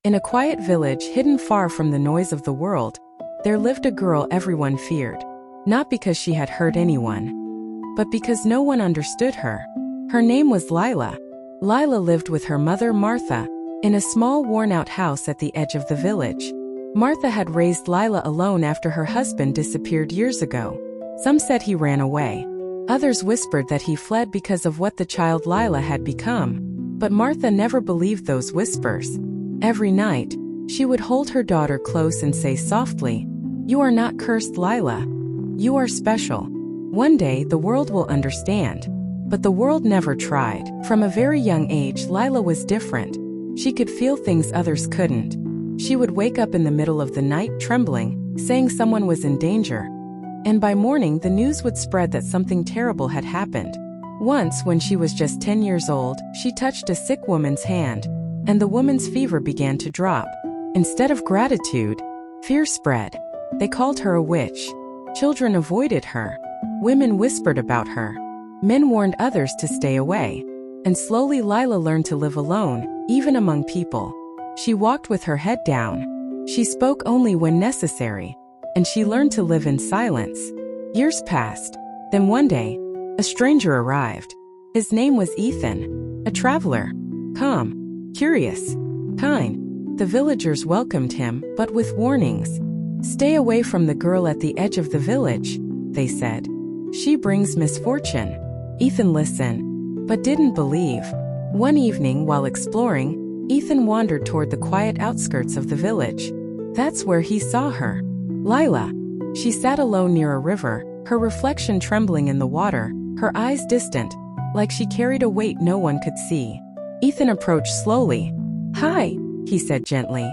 In a quiet village hidden far from the noise of the world, there lived a girl everyone feared. Not because she had hurt anyone, but because no one understood her. Her name was Lila. Lila lived with her mother Martha in a small worn-out house at the edge of the village. Martha had raised Lila alone after her husband disappeared years ago. Some said he ran away. Others whispered that he fled because of what the child Lila had become. But Martha never believed those whispers. Every night, she would hold her daughter close and say softly, "You are not cursed, Lila. You are special. One day the world will understand." But the world never tried. From a very young age, Lila was different. She could feel things others couldn't. She would wake up in the middle of the night trembling, saying someone was in danger. And by morning the news would spread that something terrible had happened. Once, when she was just 10 years old, she touched a sick woman's hand, and the woman's fever began to drop. Instead of gratitude, fear spread. They called her a witch. Children avoided her. Women whispered about her. Men warned others to stay away. And slowly Lila learned to live alone, even among people. She walked with her head down. She spoke only when necessary. And she learned to live in silence. Years passed. Then one day, a stranger arrived. His name was Ethan, a traveler. Calm, curious, kind. The villagers welcomed him, but with warnings. "Stay away from the girl at the edge of the village," they said. "She brings misfortune." Ethan listened, but didn't believe. One evening, while exploring, Ethan wandered toward the quiet outskirts of the village. That's where he saw her. Lila. She sat alone near a river, her reflection trembling in the water, her eyes distant, like she carried a weight no one could see. Ethan approached slowly. "Hi," he said gently.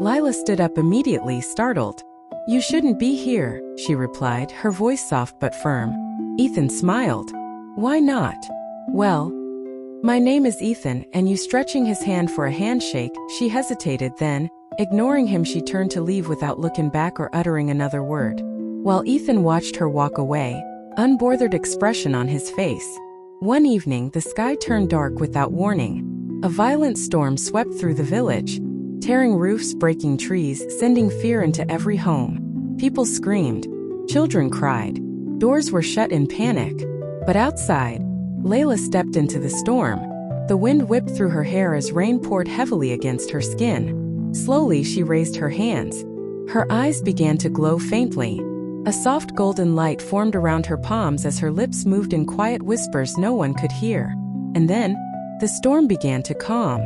Lila stood up immediately, startled. "You shouldn't be here," she replied, her voice soft but firm. Ethan smiled. "Why not?" "Well, my name is Ethan," and you stretching his hand for a handshake. She hesitated, then, ignoring him, she turned to leave without looking back or uttering another word. While Ethan watched her walk away, unbothered expression on his face. One evening, the sky turned dark without warning. A violent storm swept through the village, tearing roofs, breaking trees, sending fear into every home. People screamed. Children cried. Doors were shut in panic. But outside, Layla stepped into the storm. The wind whipped through her hair as rain poured heavily against her skin. Slowly, she raised her hands. Her eyes began to glow faintly. A soft golden light formed around her palms as her lips moved in quiet whispers no one could hear. And then, the storm began to calm.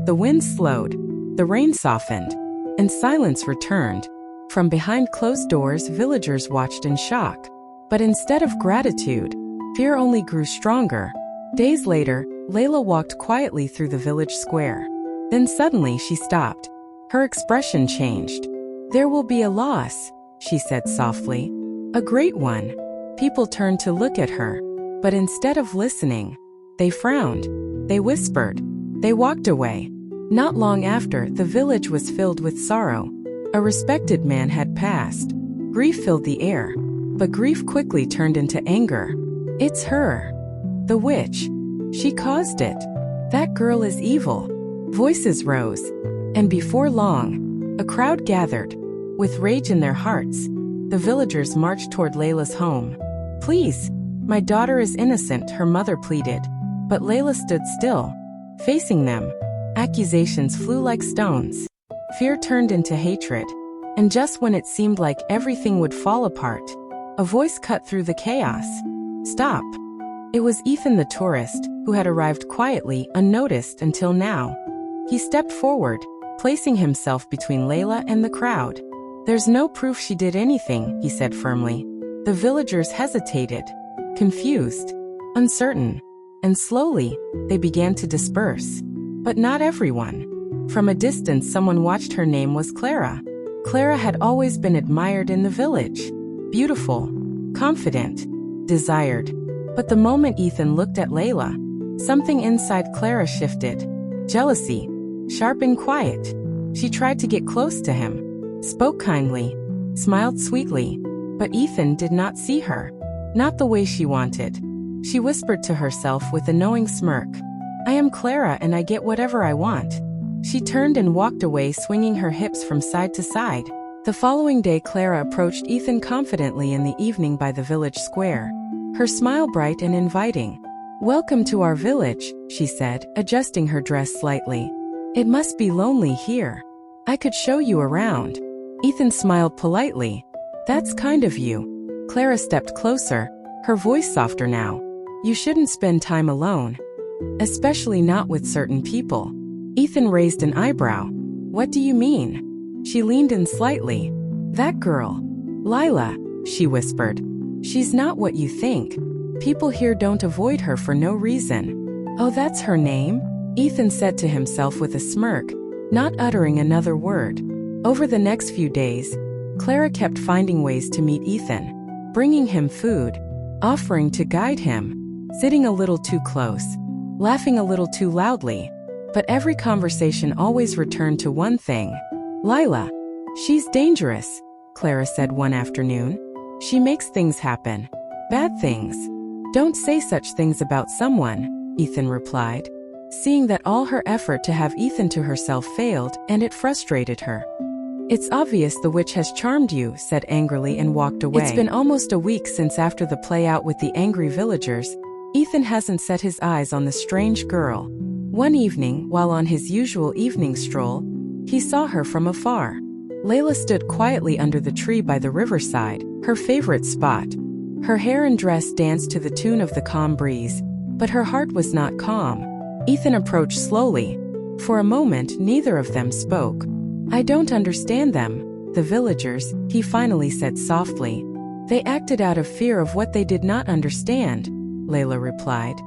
The wind slowed, the rain softened, and silence returned. From behind closed doors, villagers watched in shock. But instead of gratitude, fear only grew stronger. Days later, Layla walked quietly through the village square. Then suddenly she stopped. Her expression changed. "There will be a loss," she said softly. "A great one." People turned to look at her. But instead of listening, they frowned. They whispered. They walked away. Not long after, the village was filled with sorrow. A respected man had passed. Grief filled the air. But grief quickly turned into anger. "It's her. The witch. She caused it. That girl is evil." Voices rose. And before long, a crowd gathered. With rage in their hearts, the villagers marched toward Layla's home. "Please, my daughter is innocent," her mother pleaded. But Layla stood still, facing them. Accusations flew like stones. Fear turned into hatred. And just when it seemed like everything would fall apart, a voice cut through the chaos. "Stop." It was Ethan the tourist, who had arrived quietly, unnoticed until now. He stepped forward, placing himself between Layla and the crowd. "There's no proof she did anything," he said firmly. The villagers hesitated, confused, uncertain, and slowly, they began to disperse. But not everyone. From a distance, someone watched. Her name was Clara. Clara had always been admired in the village. Beautiful, confident, desired. But the moment Ethan looked at Layla, something inside Clara shifted. Jealousy, sharp and quiet. She tried to get close to him, spoke kindly, smiled sweetly. But Ethan did not see her. Not the way she wanted. She whispered to herself with a knowing smirk, "I am Clara and I get whatever I want." She turned and walked away, swinging her hips from side to side. The following day, Clara approached Ethan confidently in the evening by the village square, her smile bright and inviting. "Welcome to our village," she said, adjusting her dress slightly. "It must be lonely here. I could show you around." Ethan smiled politely. "That's kind of you." Clara stepped closer, her voice softer now. "You shouldn't spend time alone. Especially not with certain people." Ethan raised an eyebrow. "What do you mean?" She leaned in slightly. "That girl. Lila," she whispered. "She's not what you think. People here don't avoid her for no reason." "Oh, that's her name?" Ethan said to himself with a smirk, not uttering another word. Over the next few days, Clara kept finding ways to meet Ethan, bringing him food, offering to guide him, sitting a little too close, laughing a little too loudly. But every conversation always returned to one thing. "Lila. She's dangerous," Clara said one afternoon. "She makes things happen. Bad things." "Don't say such things about someone," Ethan replied, seeing that all her effort to have Ethan to herself failed, and it frustrated her. "It's obvious the witch has charmed you," said angrily and walked away. It's been almost a week since after the play out with the angry villagers, Ethan hasn't set his eyes on the strange girl. One evening, while on his usual evening stroll, he saw her from afar. Layla stood quietly under the tree by the riverside, her favorite spot. Her hair and dress danced to the tune of the calm breeze, but her heart was not calm. Ethan approached slowly. For a moment, neither of them spoke. "I don't understand them, the villagers," he finally said softly. "They acted out of fear of what they did not understand," Layla replied.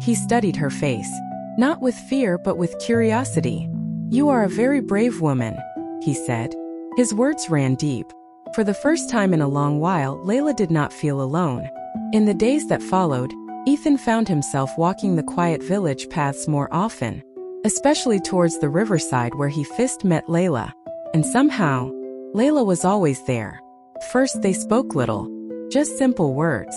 He studied her face. Not with fear but with curiosity. "You are a very brave woman," he said. His words ran deep. For the first time in a long while, Layla did not feel alone. In the days that followed, Ethan found himself walking the quiet village paths more often, especially towards the riverside where he first met Layla. And somehow, Layla was always there. First they spoke little, just simple words.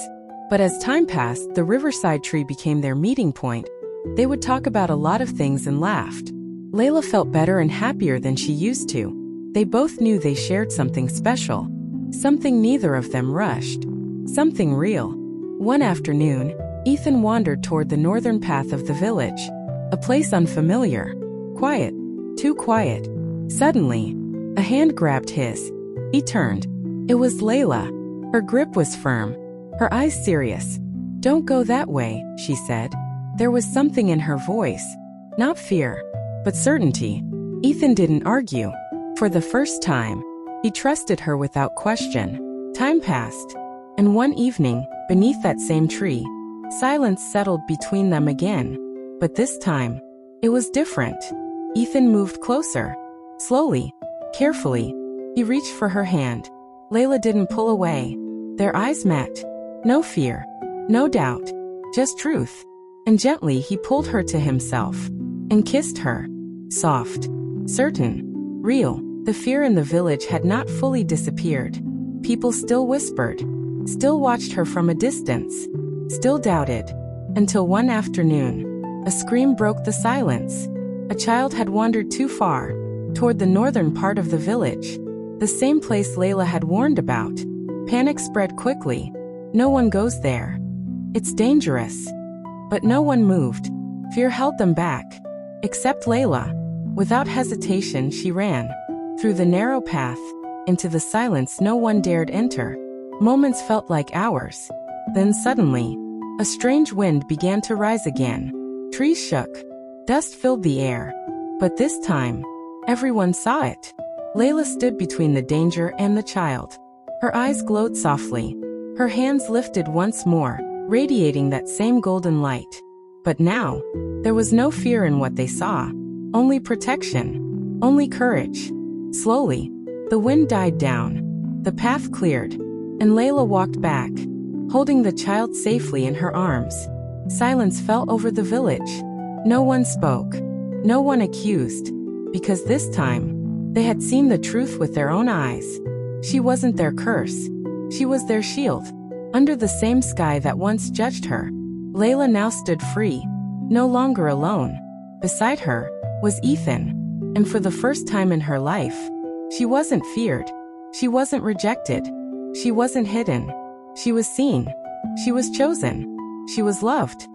But as time passed, the riverside tree became their meeting point. They would talk about a lot of things and laughed. Layla felt better and happier than she used to. They both knew they shared something special. Something neither of them rushed. Something real. One afternoon, Ethan wandered toward the northern path of the village. A place unfamiliar. Quiet. Too quiet. Suddenly, a hand grabbed his. He turned. It was Layla. Her grip was firm, her eyes serious. "Don't go that way," she said. There was something in her voice. Not fear, but certainty. Ethan didn't argue. For the first time, he trusted her without question. Time passed, and one evening, beneath that same tree, silence settled between them again. But this time, it was different. Ethan moved closer. Slowly, carefully, he reached for her hand. Layla didn't pull away. Their eyes met. No fear, no doubt, just truth. And gently he pulled her to himself and kissed her. Soft, certain, real. The fear in the village had not fully disappeared. People still whispered, still watched her from a distance, still doubted. Until one afternoon, a scream broke the silence. A child had wandered too far, toward the northern part of the village. The same place Layla had warned about. Panic spread quickly. "No one goes there. It's dangerous." But no one moved. Fear held them back. Except Layla. Without hesitation, she ran. Through the narrow path, into the silence no one dared enter. Moments felt like hours. Then suddenly, a strange wind began to rise again. Trees shook. Dust filled the air. But this time, everyone saw it. Layla stood between the danger and the child. Her eyes glowed softly. Her hands lifted once more, radiating that same golden light. But now, there was no fear in what they saw. Only protection. Only courage. Slowly, the wind died down. The path cleared, and Layla walked back, holding the child safely in her arms. Silence fell over the village. No one spoke. No one accused. Because this time, they had seen the truth with their own eyes. She wasn't their curse. She was their shield. Under the same sky that once judged her, Layla now stood free, no longer alone. Beside her was Ethan, And for the first time in her life, she wasn't feared. She wasn't rejected. She wasn't hidden. She was seen. She was chosen. She was loved.